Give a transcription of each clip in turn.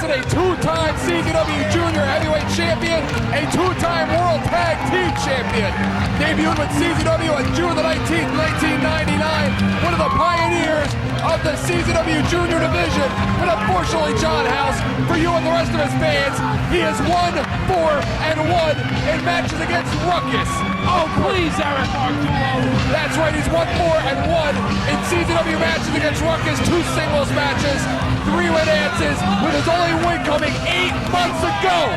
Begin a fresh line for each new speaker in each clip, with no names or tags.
Acid, a two-time CZW Junior Heavyweight Champion, a two-time World Tag Team Champion. Debuted with CZW on June the 19th, 1999. One of the pioneers of the CZW Junior Division. But unfortunately, John House, for you and the rest of his fans, he is 1-4-1 in matches against Ruckus.
Oh, please, Eric Ardulo.
That's right, he's 1-4-1 in CZW matches against Ruckus, 2 singles matches, 3 win dances, with his only win coming 8 months ago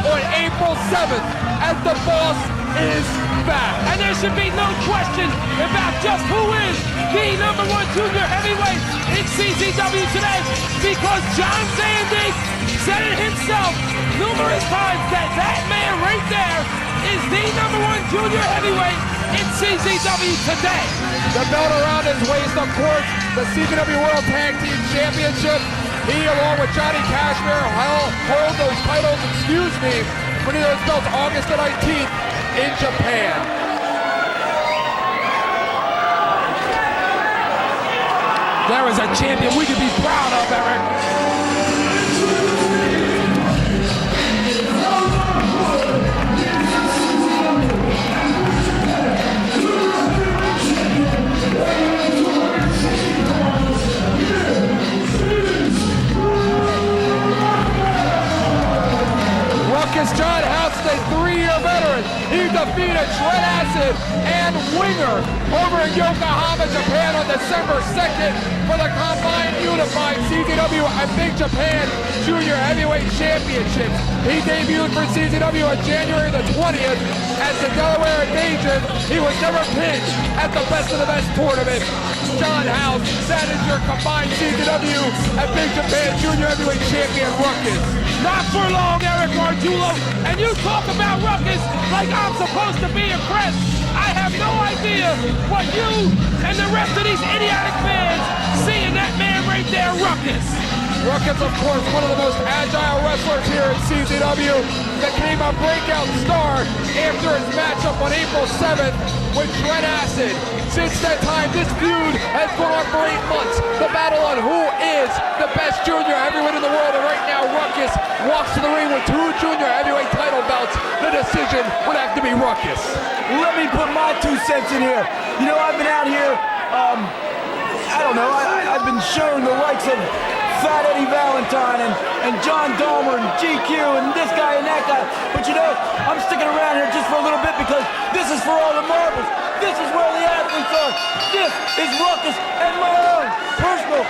on April 7th, as the boss is back.
And there should be no question about just who is the #1 junior heavyweight in CZW today, because John Zandig said it himself numerous times that that man right there is the #1 junior heavyweight in CZW today.
The belt around his waist, of course, the CZW World Tag Team Championship. He, along with Johnny Cashmere, hold those titles, winning those belts August the 19th in Japan.
There is a champion we could be proud of, Eric.
John House is a 3-year veteran. He defeated Trent Acid and Winger over in Yokohama, Japan on December 2nd for the combined unified CZW and Big Japan Junior Heavyweight Championships. He debuted for CZW on January the 20th as the Delaware Invasion. He was never pinned at the Best of the Best tournament. John House, that is your combined CZW and Big Japan Junior Heavyweight Champion Ruckus.
Not for long, Eric Ardulo. And you talk about Ruckus like I'm supposed to be impressed. I have no idea what you and the rest of these idiotic fans see in that man right there, Ruckus.
Ruckus, of course, one of the most agile wrestlers here at CZW, became a breakout star after his matchup on April 7th with Trent Acid. Since that time, this feud has gone on for 8 months. The battle on who is the best junior heavyweight in the world, and right now Ruckus walks to the ring with 2 junior heavyweight title belts. The decision would have to be Ruckus.
Let me put my 2 cents in here. You know, I've been out here, I don't know, I've been shown the likes of Fat Eddie Valentine and John Dahmer and GQ and this guy and that guy. But you know, I'm sticking around here just for a little bit because this is for all the marbles. This is where the athletes are. This is Ruckus and my own personal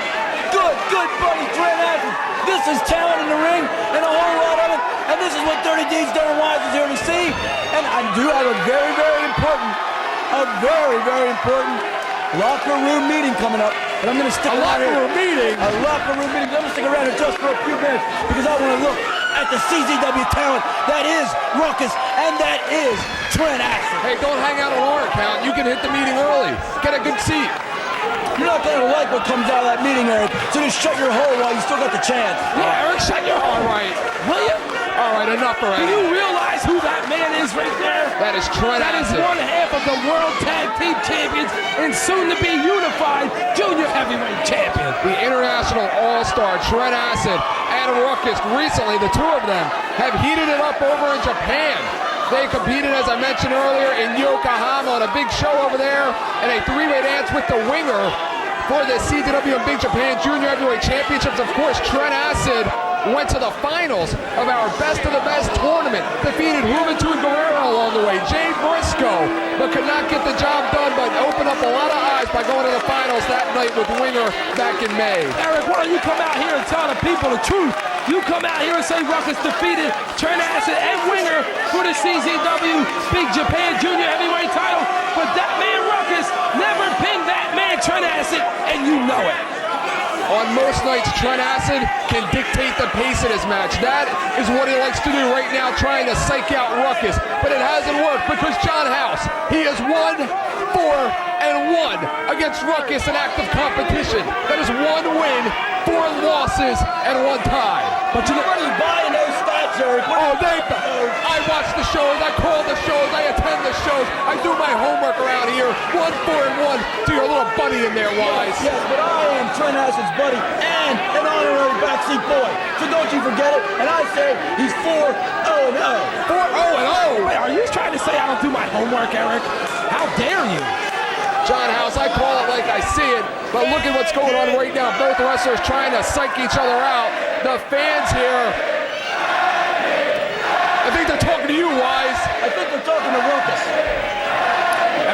good buddy Trent Acid. This is talent in the ring and a whole lot of it. And this is what Dirty Deeds Done Wise is here to see. And I do have a very important locker room meeting coming up, and I'm going to stick around here.
A locker room meeting?
A locker room meeting. I'm going to stick around here just for a few minutes because I want to look at the CZW talent that is Ruckus and that is Trent Acid.
Hey, don't hang out on our account. You can hit the meeting early. Get a good seat.
You're not going to like what comes out of that meeting, Eric, so just shut your hole while you still got the chance.
Yeah, Eric, shut your hole.
All right.
Will you?
All right, enough already.
Do you realize who that man is right there?
That is Trent Acid.
That is 1/2 of the World Tag Team Champions and soon-to-be unified Junior Heavyweight Champion.
The International All-Star Trent Acid and Ruckus. Recently, the 2 of them have heated it up over in Japan. They competed, as I mentioned earlier, in Yokohama on a big show over there in a 3-way dance with the Winger for the CZW and Big Japan Junior Heavyweight Championships. Of course, Trent Acid went to the finals of our Best of the Best tournament, defeated Juventud Guerrero along the way, Jay Briscoe, but could not get the job done, but opened up a lot of eyes by going to the finals that night with Winger back in May.
Eric, why don't you come out here and tell the people the truth? You come out here and say Ruckus defeated Trent Acid and Winger for the CZW Big Japan Junior Heavyweight title, but that man Ruckus never pinned that man Trent Acid, and you know it.
On most nights, Trent Acid can dictate the pace of his match. That is what he likes to do right now, trying to psych out Ruckus. But it hasn't worked because John House, he is 1-4-1 against Ruckus in active competition. That is 1 win, 4 losses, and 1 tie.
But you know what? He's buying those stats, Eric.
I watch the shows, I call the shows, I attend the shows, I do my homework around here. 1-4-1 to your little buddy in there, Wise.
Yes, but I am Trent Acid's buddy and an honorary back backseat boy. So don't you forget it. And I say he's 4-0-0.
4-0-0.
Wait, are you trying to say I don't do my homework, Eric? How dare you?
John House, I call it like I see it, but look at what's going on right now. Both wrestlers trying to psych each other out. The fans here, I think they're talking to you, Wise.
I think they're talking to Ruckus.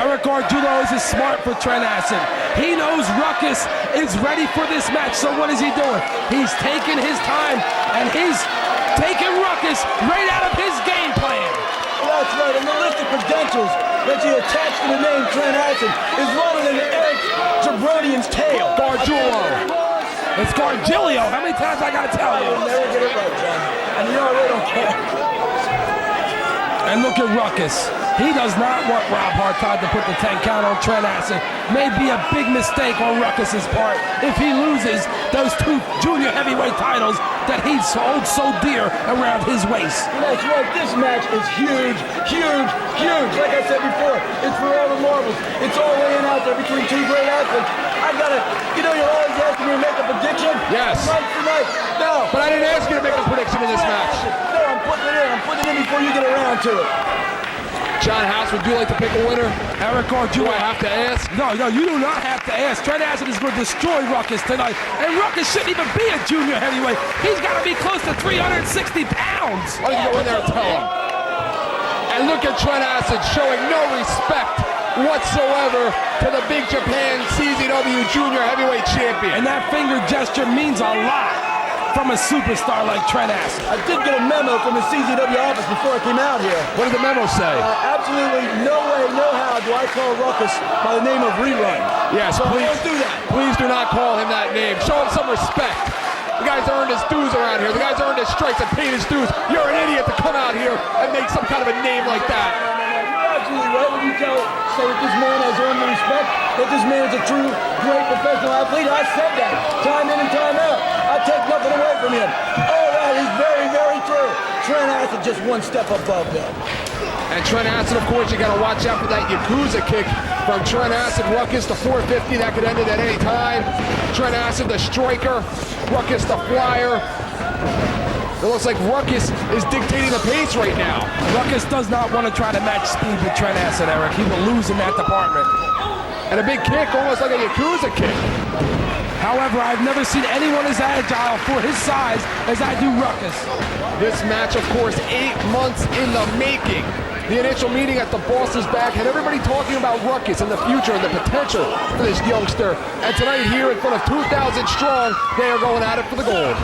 Eric Gargiulo is smart for Trent Acid. He knows Ruckus is ready for this match, so what is he doing? He's taking his time, and he's taking Ruckus right out of his game plan.
Well, that's right, and the list of credentials that you attach to the name Trent Acid is longer than Eric Jabronian's tail.
Gargiulo.
It's Gargiulo. How many times I gotta tell you?
You'll never get it right, John. And you know I really don't care.
And look at Ruckus. He does not want Rob Hartog to put the 10 count on Trent Acid. May be a big mistake on Ruckus's part if he loses those 2 junior heavyweight titles that he sold so dear around his waist.
And that's right, this match is huge, huge, huge. Like I said before, it's for all the marbles. It's all laying out there between 2 great athletes. I gotta, you're always asking me to make a prediction.
Yes.
Tonight. No.
But I didn't ask you to make a prediction in this match.
No, I'm putting it in. I'm putting it in before you get around to it.
John House, would you like to pick a winner?
Eric Gargiulo.
Do I have to ask?
No, you do not have to ask. Trent Acid is going to destroy Ruckus tonight. And Ruckus shouldn't even be a junior heavyweight. He's got to be close to 360 pounds.
Why don't you go in there and tell him? And look at Trent Acid showing no respect whatsoever to the Big Japan CZW Junior Heavyweight Champion.
And that finger gesture means a lot from a superstar like Trent Acid.
I did get a memo from the CZW office before I came out here.
What did the memo say?
Absolutely no way, no how do I call Ruckus by the name of Rerun.
Yes,
So
please
don't do that.
Please do not call him that name. Show him some respect. The guy's earned his dues around here. The guy's earned his stripes and paid his dues. You're an idiot to come out here and make some kind of a name like that.
You're absolutely right when you say that this man has earned the respect, that this man is a true, great professional athlete. I said that time in and time out. I take nothing away from him. All that is very, very true. Trent Acid just one step above them.
And Trent Acid, of course, you got to watch out for that Yakuza kick from Trent Acid. Ruckus, the 450, that could end it at any time. Trent Acid, the striker. Ruckus, the flyer. It looks like Ruckus is dictating the pace right now.
Ruckus does not want to try to match speed with Trent Acid, Eric. He will lose in that department.
And a big kick, almost like a Yakuza kick.
However, I've never seen anyone as agile for his size as I do Ruckus.
This match, of course, 8 months in the making. The initial meeting at the Boss's Back had everybody talking about Ruckus and the future and the potential for this youngster. And tonight here in front of 2,000 strong, they are going at it for the gold.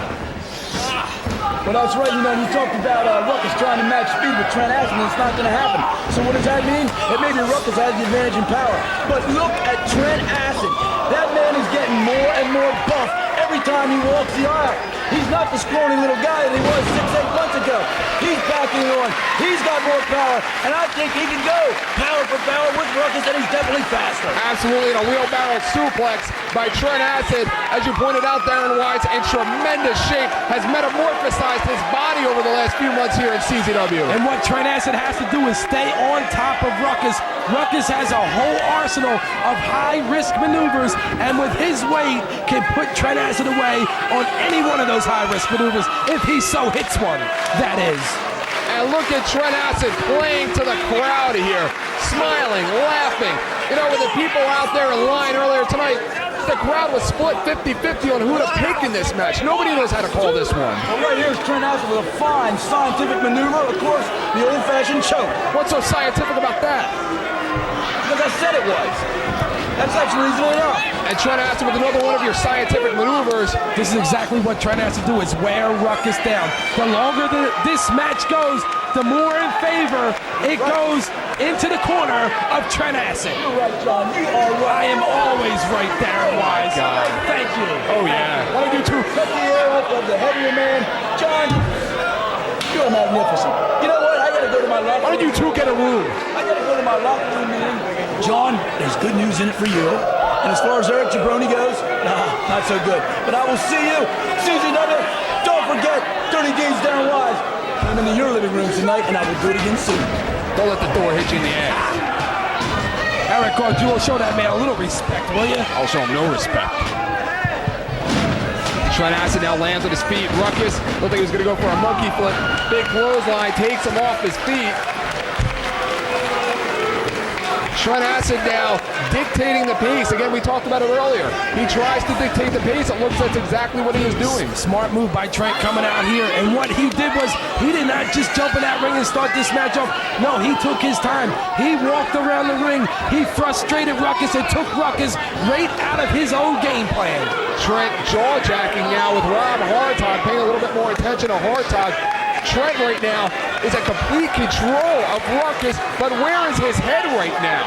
Well, that's right. You talked about Ruckus trying to match speed with Trent Acid, and it's not going to happen. So what does that mean? It may be Ruckus has the advantage in power. But look at Trent Acid. That man is getting more and more buff every time he walks the aisle. He's not the scrawny little guy that he was 6-8 months ago. He's packing on. He's got more power, and I think he can go power for power with Ruckus, and he's definitely faster.
Absolutely, and a wheelbarrow suplex by Trent Acid, as you pointed out, Darren Wise, in tremendous shape, has metamorphosized his body over the last few months here in CZW.
And what Trent Acid has to do is stay on top of Ruckus. Ruckus has a whole arsenal of high-risk maneuvers, and with his weight, can put Trent Acid away on any one of those high-risk maneuvers if he so hits one, that is.
And look at Trent Acid playing to the crowd here, smiling, laughing. With the people out there in line earlier tonight, the crowd was split 50-50 on who to pick in this match. Nobody knows how to call this one.
Well, right here is Trent Acid with a fine scientific maneuver. Of course, the old-fashioned choke.
What's so scientific about that?
Because I said it was. That's actually easy enough.
And Trent Acid with another one of your scientific maneuvers.
This is exactly what Trent has to do, is wear Ruckus down. The longer this match goes, the more in favor it goes into the corner of Trent Acid.
You're right, John. You are right.
I am always right, Darren Wise.
God.
Thank you.
Oh, yeah.
Why don't you two cut the air up of the heavier man? John, you're magnificent. You know what? I got to go to my locker room.
Why don't you two get a room?
I got to go to my locker room meeting. John, there's good news in it for you. And as far as Eric Jabroni goes, nah, not so good. But I will see you. CZW, don't forget, 30 Gauge Darren Wise. I'm into your living room tonight, and I will do it again soon.
Don't let the door hit you in the ass.
Eric Gargiulo, show that man a little respect, will you?
I'll show him no respect. Trent Acid now lands on his feet. Ruckus looked like he was going to go for a monkey flip. Big clothesline takes him off his feet. Trent Acid now dictating the pace. Again, we talked about it earlier. He tries to dictate the pace. It looks like that's exactly what he is doing.
Smart move by Trent coming out here. And what he did was he did not just jump in that ring and start this match off. No, he took his time. He walked around the ring. He frustrated Ruckus and took Ruckus right out of his own game plan.
Trent jaw-jacking now with Rob Hartog, paying a little bit more attention to Hartog. Trent right now is in complete control of Ruckus, but where is his head right now?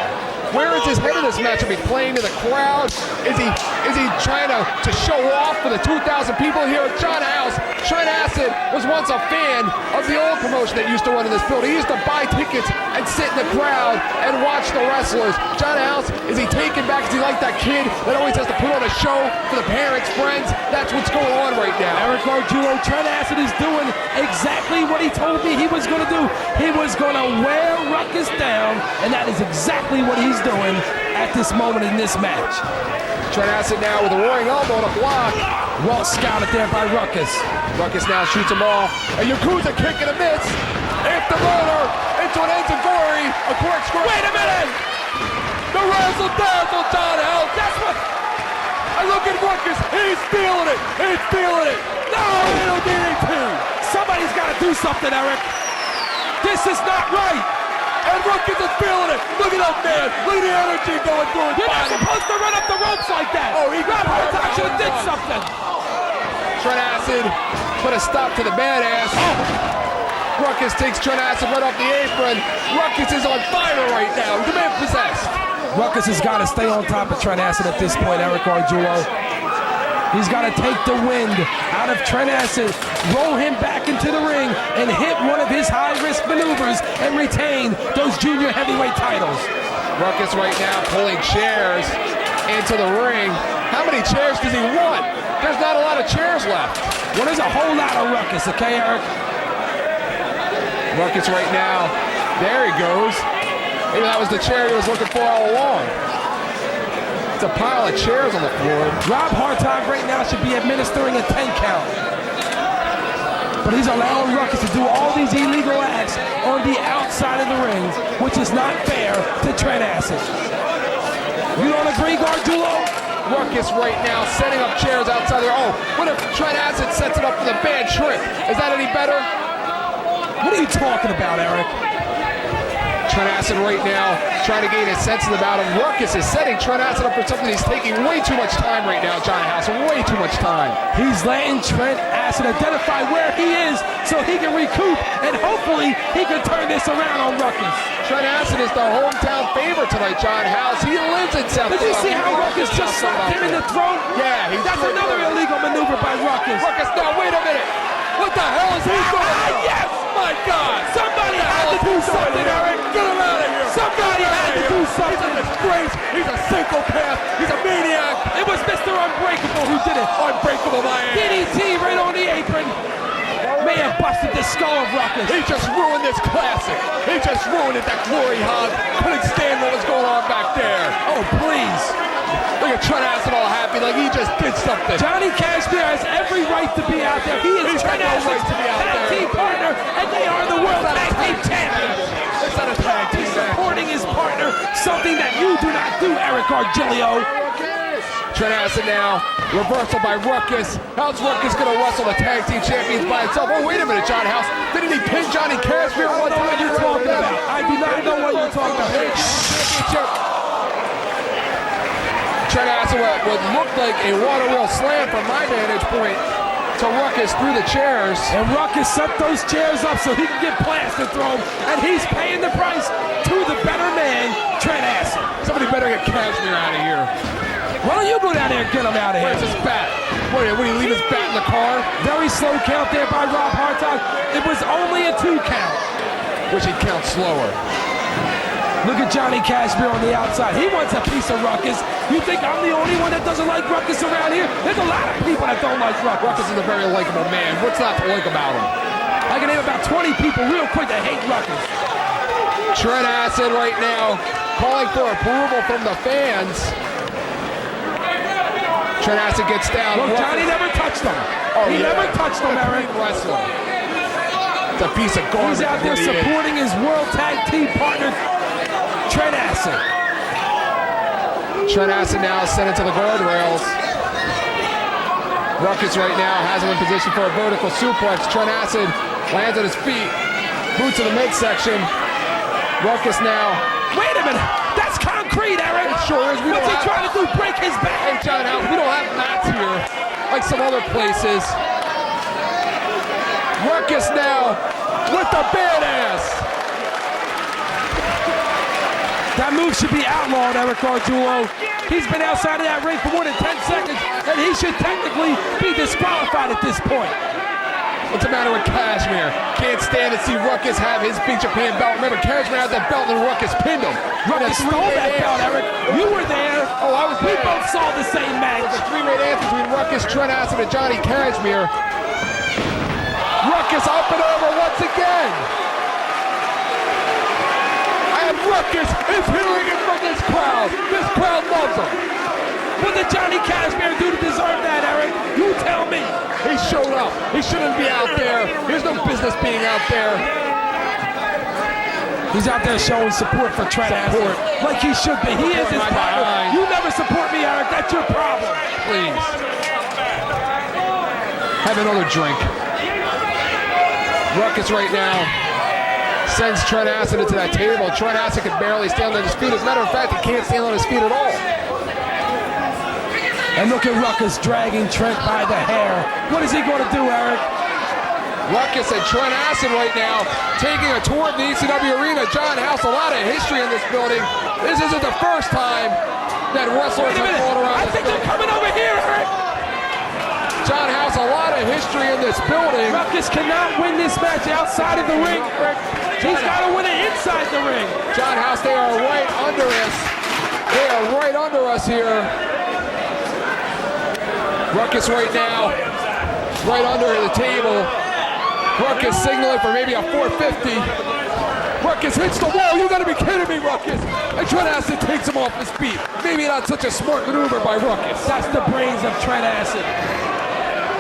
Where is his head in this matchup? He's playing to the crowd. Is he trying to show off for the 2,000 people here at John House? Trent Acid was once a fan of the old promotion that used to run in this building. He used to buy tickets and sit in the crowd and watch the wrestlers. John House, is he taken back? Is he like that kid that always has to put on a show for the parents, friends? That's what's going on right now.
Eric Arjulo, Trent Acid is doing exactly what he told me he was going to do. He was going to wear Ruckus down, and that is exactly what he's doing at this moment in this match.
Trent Acid now with a roaring elbow and a block.
Well scouted there by Ruckus.
Ruckus now shoots him off. A Yakuza kick and a miss. Afterburner into an enziguri. A corkscrew.
Wait a minute!
The razzle dazzle, John House.
That's what...
And look at Ruckus. He's feeling it. He's feeling it.
No!
It'll be
Somebody's got to do something, Eric. This is not right.
And Ruckus is feeling it. Look at that man. Look at the energy going through his
You're
body.
not supposed to run up the ropes like that.
Oh, he got
Rob Hartog should have did something.
Trent Acid put a stop to the badass. Oh. Ruckus takes Trent Acid right off the apron. Ruckus is on fire right now. The man possessed.
Ruckus has got to stay on top of Trent Acid at this point, Eric Arjulo. He's got to take the wind out of Trent Acid, roll him back into the ring, and hit one of his high-risk maneuvers and retain those junior heavyweight titles.
Ruckus right now pulling chairs into the ring. How many chairs does he want? There's not a lot of chairs left.
Well, there's a whole lot of Ruckus, okay, Eric?
Ruckus right now. There he goes. Maybe that was the chair he was looking for all along. It's a pile of chairs on the floor.
Rob Hartog right now should be administering a 10 count. But he's allowing Ruckus to do all these illegal acts on the outside of the ring, which is not fair to Trent Acid. You don't agree, Gargiulo?
Ruckus right now setting up chairs outside there. Oh, what if Trent Acid sets it up for the bad trip? Is that any better?
What are you talking about, Eric?
Trent Acid right now trying to gain a sense about him. Ruckus is setting Trent Acid up for something. He's taking way too much time right now, John House. Way too much time.
He's letting Trent Acid identify where he is so he can recoup, and hopefully he can turn this around on Ruckus.
Trent Acid is the hometown favorite tonight, John House. He lives in South.
Did you see how Ruckus just slapped him in the throat?
Yeah,
that's another illegal maneuver by Ruckus.
Ruckus, now wait a minute. What the hell is he doing?
Yes!
My God!
Somebody had to do something, Eric!
Get him out of here!
Somebody had to do something!
He's a disgrace! He's a psychopath! He's a maniac!
It was Mr. Unbreakable who did it!
Unbreakable, my ass!
DDT right on the apron! May have busted the skull of Ruckus!
He just ruined this classic! He just ruined it, that glory hog! Couldn't stand what was going on back there!
Oh, please!
Look at Trent Acid all happy like he just did something.
Johnny Cashmere has every right to be out there. He is Trent Acid's tag team partner, and they are the world tag team champions.
It's not a tag team.
He's supporting his partner, something that you do not do, Eric Argilio.
Trent Acid now, reversal by Ruckus. How's Ruckus going to wrestle the tag team champions by itself? Oh, wait a minute, John House. Didn't he pin Johnny Cashmere one time?
What are you talking about? I do not know what you're talking about.
Championship. Trent Acid would look like a water wheel slam from my vantage point to Ruckus through the chairs.
And Ruckus set those chairs up so he can get plaster thrown, and he's paying the price to the better man, Trent Acid.
Somebody better get Cashmere out of here.
Why don't you go down there and get him out of here?
Where's his bat? Would he leave his bat in the car?
Very slow count there by Rob Hartog. It was only a 2 count.
Wish he'd count slower.
Look at Johnny Cashmere on the outside. He wants a piece of Ruckus. You think I'm the only one that doesn't like Ruckus around here? There's a lot of people that don't like Ruckus.
Ruckus is a very likable man. What's not to like about him?
I can name about 20 people real quick that hate Ruckus.
Trent Acid right now calling for approval from the fans. Trent Acid gets down.
Look, Johnny never touched him. He never touched him, Eric.
Wrestler. It's a piece of garbage.
He's out there supporting his World Tag Team partner, Trent Acid.
Trent Acid now sent into the guardrails. Ruckus right now has him in position for a vertical suplex. Trent Acid lands on his feet. Boot to the midsection. Ruckus now.
Wait a minute. That's concrete, Eric.
It sure is.
What's he trying to do? Break his back?
Hey, John House, we don't have mats here like some other places. Ruckus now with the badass.
That move should be outlawed, Eric Ardulo. He's been outside of that ring for more than 10 seconds, and he should technically be disqualified at this point.
What's the matter with Cashmere? Can't stand to see Ruckus have his Big Japan belt. Remember, Cashmere had that belt and Ruckus pinned him.
Ruckus stole that belt, Eric. You were there.
Oh, I was there.
We both saw the same match.
The three-way dance between Ruckus, Trent Acid, and Johnny Cashmere. Ruckus up and over once again. And Ruckus is healing it from this crowd. This crowd loves him.
What did Johnny Cashmere do to deserve that, Eric? You tell me.
He showed up. He shouldn't be out there. There's no business being out there.
He's out there showing support for Trent Acid. Like he should be. He is his partner. You never support me, Eric. That's your problem.
Please. Have another drink. Ruckus right now sends Trent Acid into that table. Trent Acid can barely stand on his feet. As a matter of fact, he can't stand on his feet at all.
And look at Ruckus dragging Trent by the hair. What is he going to do, Eric?
Ruckus and Trent Acid right now taking a tour of the ECW arena. John House, a lot of history in this building. This isn't the first time that wrestlers have fought around
I think they're coming over here, Eric.
John House, a lot of history in this building.
Ruckus cannot win this match outside of the ring, Eric. He's got to win it inside the ring.
John House, they are right under us. They are right under us here. Ruckus right now, right under the table. Ruckus signaling for maybe a 450. Ruckus hits the wall. You gotta be kidding me, Ruckus. And Trent Acid takes him off his feet. Maybe not such a smart maneuver by Ruckus.
That's the brains of Trent Acid.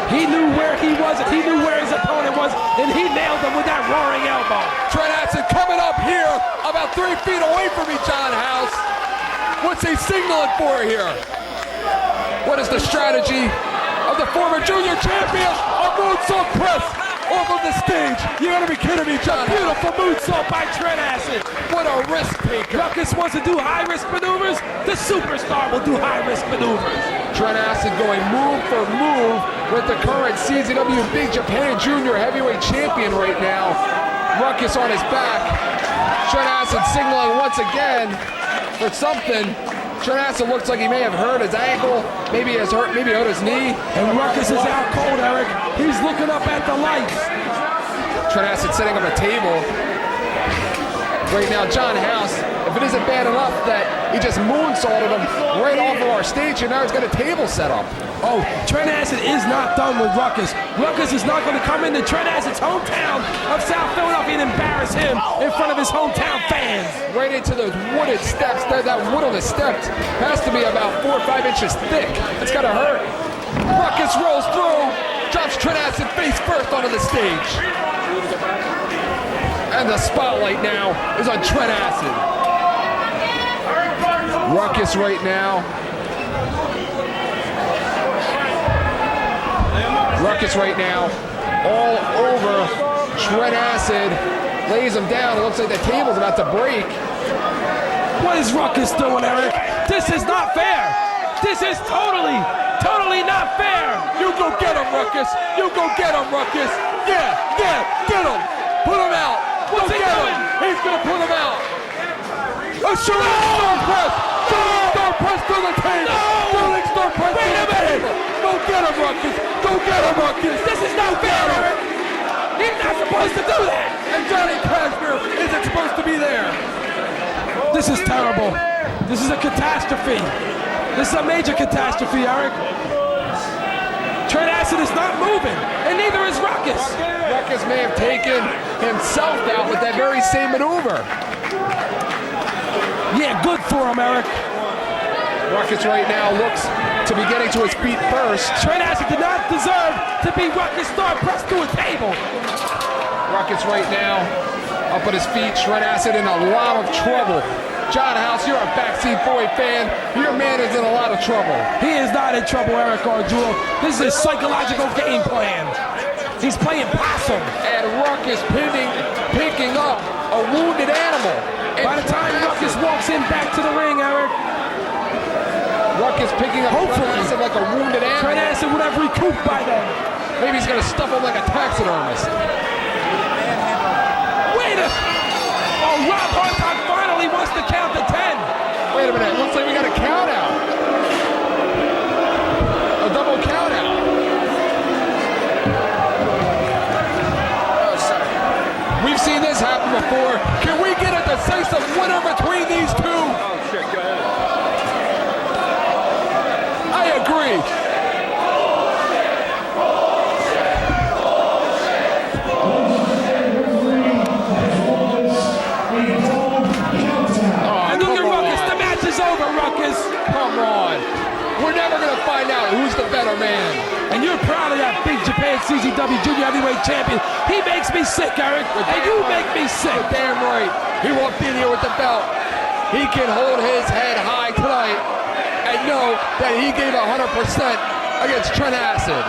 He knew where he was, he knew where his opponent was, and he nailed him with that roaring elbow.
Trent Acid coming up here about 3 feet away from me, John House. What's he signaling for here? What is the strategy of the former junior champion? A moonsault press off of the stage. You gotta be kidding me, John.
Beautiful moonsault by Trent Acid.
What a risk taker.
Ruckus wants to do high-risk maneuvers. The superstar will do high-risk maneuvers.
Trent Acid going move for move with the current CZW Big Japan Junior Heavyweight Champion right now. Ruckus on his back. Trent Acid signaling once again for something. Trent Acid looks like he may have hurt his ankle, maybe he hurt his knee.
And Ruckus is out cold, Eric. He's looking up at the lights.
Trent Acid setting up a table. Right now, John House, if it isn't bad enough that he just moonsaulted him right off of our stage, and now he's got a table set up.
Oh, Trent Acid is not done with Ruckus. Ruckus is not going to come into Trent Acid's hometown of South Philadelphia and embarrass him in front of his hometown fans.
Right into those wooded steps. That wood on the steps has to be about 4 or 5 inches thick. It's got to hurt. Ruckus rolls through, drops Trent Acid face first onto the stage. And the spotlight now is on Trent Acid. Ruckus right now. Ruckus right now all over Trent Acid. Lays him down. It looks like the table's about to break.
What is Ruckus doing, Eric? This is not fair. This is totally not fair.
You go get him, Ruckus. You go get him, Ruckus. Yeah, get him. Put him out.
What's he doing?
He's gonna put him out. A shooting star press. Shooting star press to the table.
No.
Shooting star press
Wait
to
a
the
minute.
table. Go get him, Ruckus. Go get him, Ruckus.
This is not fair, Eric. He's not supposed to do that.
And Johnny Cashmere isn't supposed to be there.
This is terrible. This is a catastrophe. This is a major catastrophe, Eric. Trent Acid is not moving, and neither is Ruckus.
Ruckus may have taken himself out with that very same maneuver.
Yeah, good for him, Eric.
Ruckus right now looks to be getting to his feet first.
Trent Acid did not deserve to be Ruckus Star pressed to a table.
Ruckus right now up at his feet. Trent Acid in a lot of trouble. John House, you're a Backseat Boy fan. Your man is in a lot of trouble.
He is not in trouble, Eric Gargiulo. This is his psychological game plan. He's playing possum.
And Ruckus picking up a wounded animal.
By the time Ruckus walks in back to the ring, Eric,
Ruckus picking up
hopefully
Trent Acid like a wounded animal.
Trent Acid would have recouped by then.
Maybe he's gonna stuff him like a taxidermist.
Oh, Rob Hartog finally wants to count to 10.
Wait a minute, looks like we got a count out. A double count out. Oh, sorry. We've seen this happen before. Can we get a decisive winner between these two? Oh, shit, go ahead. I agree. Come on. We're never going to find out who's the better man.
And you're proud of that big Japan CZW Junior Heavyweight Champion. He makes me sick, Eric. And you make me sick.
You're damn right. He walked in here with the belt. He can hold his head high tonight and know that he gave 100% against Trent Acid.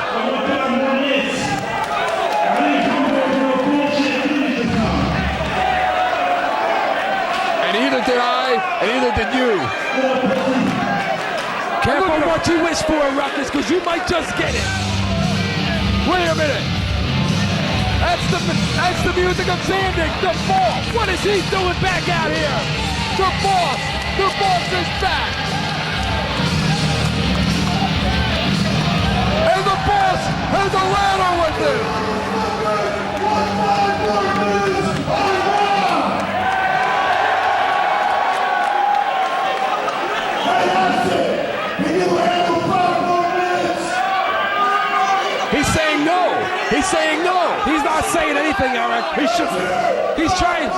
And either did I, and either did you.
Careful what you wish for, Ruckus, because you might just get it.
Wait a minute. That's the music of Zandig, the boss.
What is he doing back out here?
The boss is back. And the boss has a ladder with him. He's saying no. He's saying no.
He's not saying anything, Eric. He's trying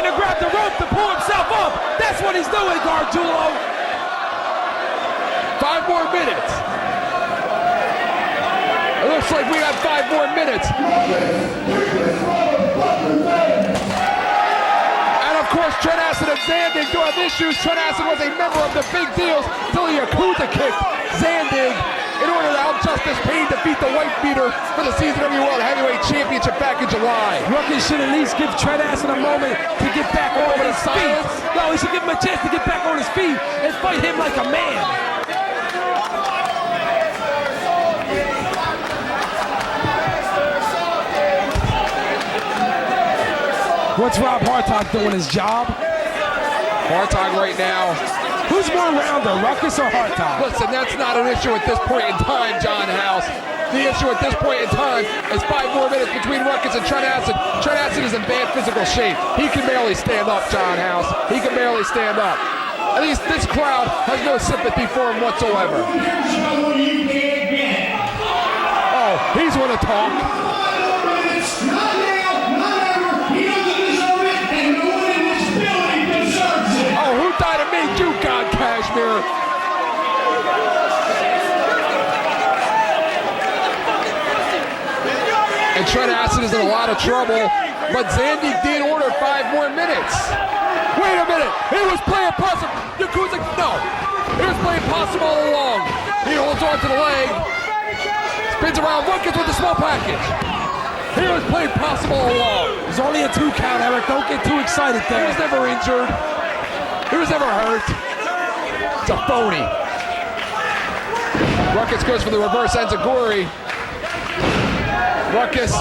to grab the rope to pull himself up. That's what he's doing, Gargiulo.
5 more minutes. It looks like we got 5 more minutes. And of course, Trent Acid and Zandig do have issues. Trent Acid was a member of the Big Deals till he Yakuza kicked Zandig in order to help Justice Payne defeat the White Beater for the CZW World Heavyweight Championship back in July.
Ruckus should at least give Trent Acid a moment to get back on his feet. No, he should give him a chance to get back on his feet and fight him like a man. What's Rob Hartog doing his job?
Hartog right now.
Who's more rounder, Ruckus or Hartog?
Listen, that's not an issue at this point in time, John House. The issue at this point in time is 5 more minutes between Ruckus and Trent Acid. Trent Acid is in bad physical shape. He can barely stand up, John House. He can barely stand up. At least this crowd has no sympathy for him whatsoever. Oh, he's want to talk. You God, Kashmir. And Trent Acid is in a lot of trouble, but Zandig did order 5 more minutes. Wait a minute, he was playing possum. Yakuza, no, he was playing possum all along. He holds on to the leg, spins around, Ruckus with the small package. He was playing possum all along.
There's only a 2 count, Eric. Don't get too excited there.
He was never injured. He was never hurt. It's a phony. Ruckus goes for the reverse enziguri. Ruckus,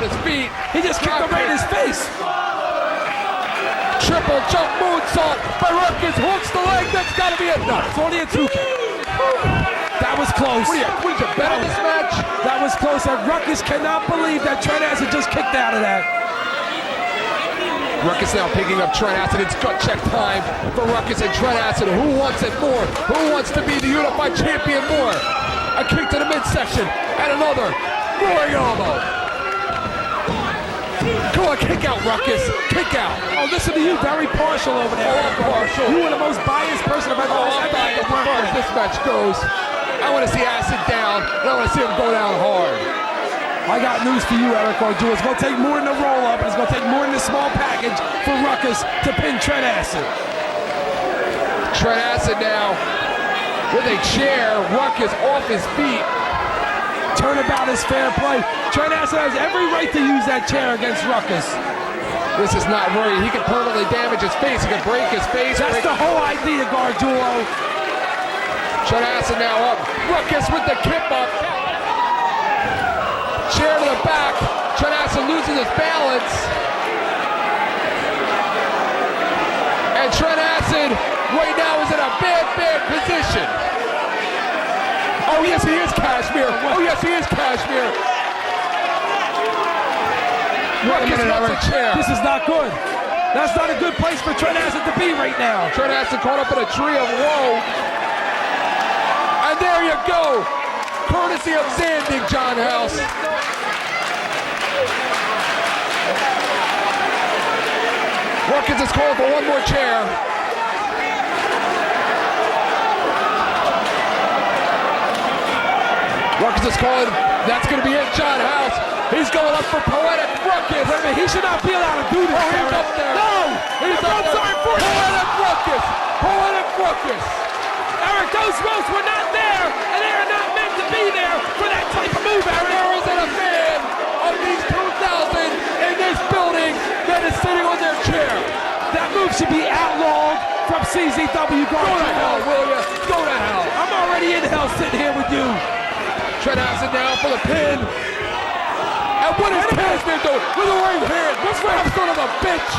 his feet.
He just kicked him right in his face.
Triple jump moonsault by Ruckus. Hooks the leg. That's got to be it. No,
it's only a 2 count. That was close.
What did you bet on this match?
That was close. Ruckus cannot believe that Trent Acid just kicked out of that.
Ruckus now picking up Trent Acid. It's gut check time for Ruckus and Trent Acid. Who wants it more? Who wants to be the unified champion more? A kick to the midsection and another roaring elbow. Come on, kick out, Ruckus. Kick out.
Oh, listen to you, very partial over there.
Oh, I'm partial.
You are the most biased person I've ever
I'm biased as far as this match goes. I want to see Acid down, and I want to see him go down hard.
I got news for you, Eric Arjula. It's going to take more than a roll-up, and it's going to take more than a small package for Ruckus to pin Trent Acid.
Trent Acid now with a chair. Ruckus off his feet.
Turnabout is fair play. Trent Acid has every right to use that chair against Ruckus.
This is not worried. He can permanently damage his face. He can break his face.
That's the whole idea, Gargiulo.
Trent Acid now up. Ruckus with the kip up. Chair to the back. Trent Acid loses his balance. And Trent Acid right now is in a bad position. Oh, yes, he is Kashmir. Oh, yes, he is Kashmir. Ruckus wants a chair.
This is not good. That's not a good place for Trent Acid to be right now.
Trent Acid caught up in a tree of woe. And there you go. Courtesy of Zandig, John House. Ruckus is calling for one more chair. Ruckus is calling. That's going to be it, John House. He's going up for Poetic Ruckus.
Wait a minute, he should not be allowed to do this.
Oh, he's up there.
No!
He's up there. Poetic Ruckus. Poetic Ruckus.
Eric, those ropes were not there, and they are not meant to be there for that type of move, Eric.
There isn't a fan of these 2,000 in this building that is sitting on their chair.
That move should be outlawed from CZW.
Go to hell, will ya? Go to hell.
I'm already in hell sitting here with you.
Trent Acid down for the pin. And what is Kashmir doing with the right hand? What's that son of a bitch?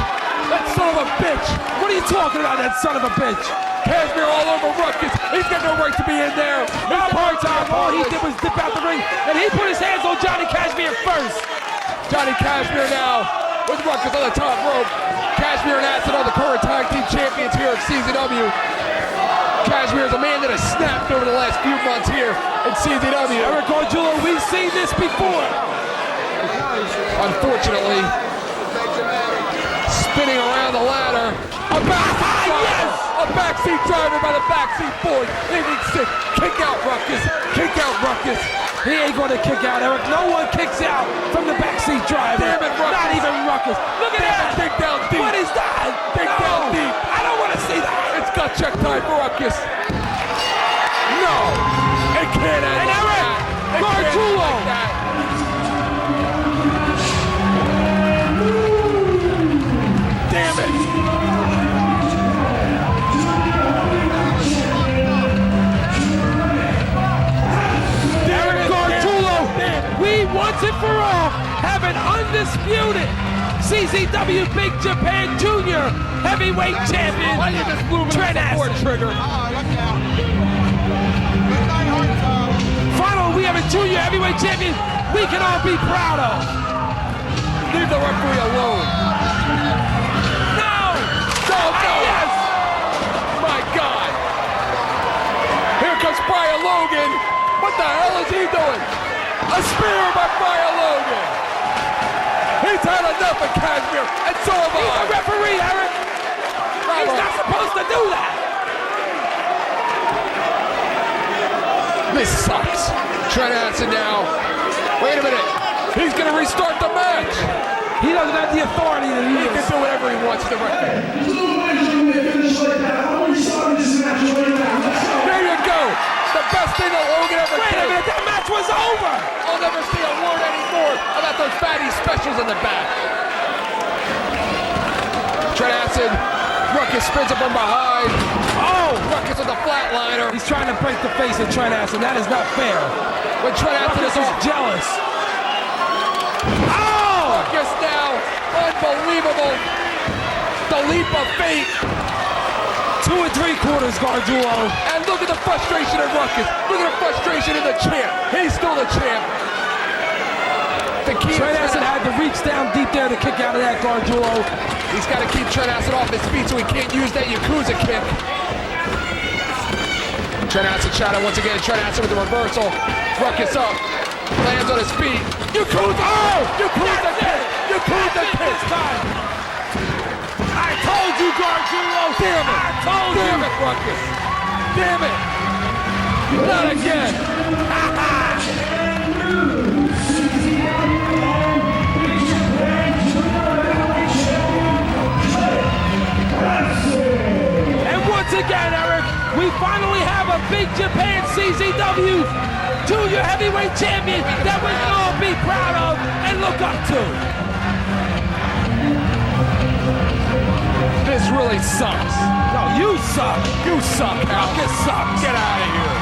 That son of a bitch.
What are you talking about, that son of a bitch?
Kashmir all over Ruckus. He's got no right to be in there.
Not part time. All he did was dip out the ring, and he put his hands on Johnny Kashmir first.
Johnny Kashmir now with Ruckus on the top rope. Kashmir and Acid are the current tag team champions here at CZW. Kashmir is a man that has snapped over the last few months here in CZW.
Eric Arjula, we've seen this before.
Unfortunately, spinning around the ladder. A backseat driver. A backseat driver by the backseat boys. Kick out Ruckus. Kick out Ruckus.
He ain't gonna kick out, Eric. No one kicks out from the backseat driver.
Damn it, Ruckus.
Not even Ruckus. Look at that.
Dig down deep.
What is that?
Dig down deep.
I don't want to see that.
It's gut check time for Ruckus. No. It can't end
And
like
Eric
that. It can't end
Gargiulo.
like that. Damn it.
Eric Gargiulo, we once and for all have an undisputed CZW Big Japan Junior Heavyweight Champion,
Why you just moving
Trent
the support
Acid.
trigger?
Finally, we have a Junior Heavyweight Champion we can all be proud of.
Leave the referee alone.
No!
No, no.
Yes!
My God. Here comes Brian Logan. What the hell is he doing? A spear by Brian Logan. He's had enough of Kashmir, and so have
He's a
I.
referee, Eric. He's not supposed to do that.
This sucks. Trent Acid now. Wait a minute. He's going to restart the match.
He doesn't have the authority to do
He can
this.
do whatever he wants to referee. There you go. The best thing that Logan ever
Wait a
did.
minute, that match was over.
I'll never see a word anymore about those fatty specials in the back. Trent Acid, Ruckus spins it from behind. Oh, Ruckus with the flatliner.
He's trying to break the face of Trent Acid. That is not fair.
When Trent Acid
Ruckus
is
is
off.
jealous. Oh!
Ruckus now, unbelievable. The leap of fate.
2 3/4, Gargiulo.
And look at the frustration of Ruckus. Look at the frustration of the champ. He's still the champ. The key
Trent
is
Acid had to reach down deep there to kick out of that, Gargiulo.
he's got to keep Trent Acid off his feet so he can't use that Yakuza kick. Trent Acid shot it once again. Trent Acid with the reversal. Ruckus up. Lands on his feet. Yakuza! Oh! Yakuza kick!
Yakuza Kick time. I told you, Gargiulo.
Damn it.
I told you.
Damn it, Ruckus. Damn it.
Not again. And once again, Eric, we finally have a Big Japan CZW Junior Heavyweight Champion that we can all be proud of and look up to.
This really sucks.
No, you suck.
You suck, Al.
Ruckus sucks.
Get out of here.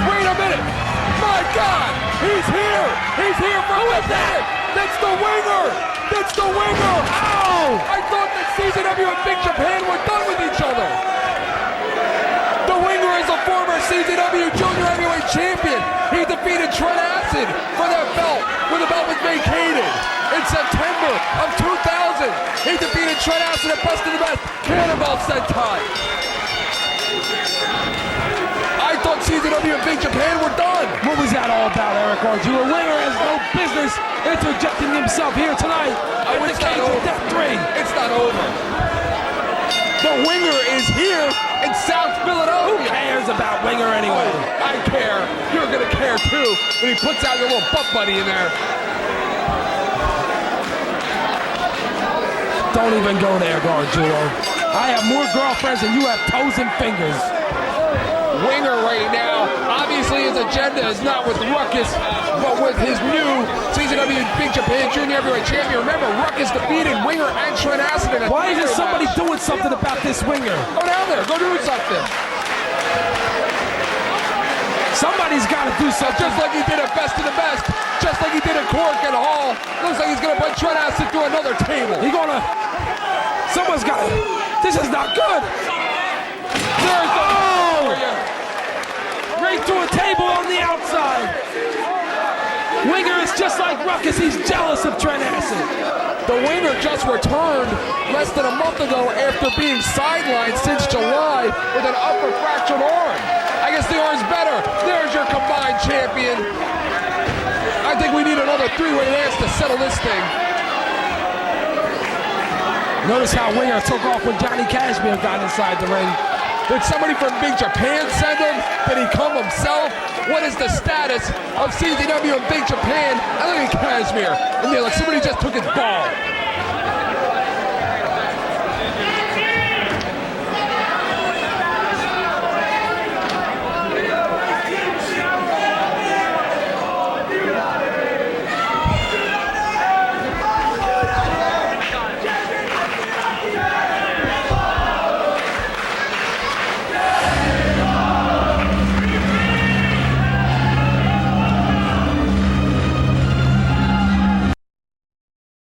Wait a minute. My God. He's here. He's here for that. That's the winger. That's the winger.
Ow!
I thought that CZW and Big Japan were done with each other. The winger is a former CZW Junior Heavyweight Champion. He defeated Trent for that belt when the belt was vacated. In September of 2000, he defeated Trent at Best of the Best Cannonball Sentai. I thought CZW and Big Japan were done.
What was that all about, Eric Gargiulo? Winger has no business interjecting himself here tonight at the Cage of Death 3.
It's not over. The winger is here in South Philadelphia.
Who cares about Winger anyway?
Oh, I care. You're gonna care too when he puts out your little butt buddy in there.
Don't even go there, Gargiulo. I have more girlfriends than you have toes and fingers.
Winger right now, obviously his agenda is not with Ruckus, but with his new CZW Big Japan Junior Heavyweight Champion. Remember, Ruckus defeated Winger and Trent in a
Why isn't somebody
match.
doing something about this Winger?
Go down there, go do something.
Somebody's got to do something.
Just like he did at Best of the Best, just like he did at Cork and Hall. Looks like he's gonna put Trent through another table.
Someone's got to. This is not good.
There's the for you.
Right to a table on the outside. Winger is just like Ruckus. He's jealous of Trent Acid.
The winger just returned less than a month ago after being sidelined since July with an upper fractured arm. I guess the arm's better. There's your combined champion. I think we need another three-way dance to settle this thing.
Notice how Winger took off when Johnny Cashmere got inside the ring.
Did somebody from Big Japan send him? Did he come himself? What is the status of CZW and Big Japan? I look at Cashmere, and they're like somebody just took his ball.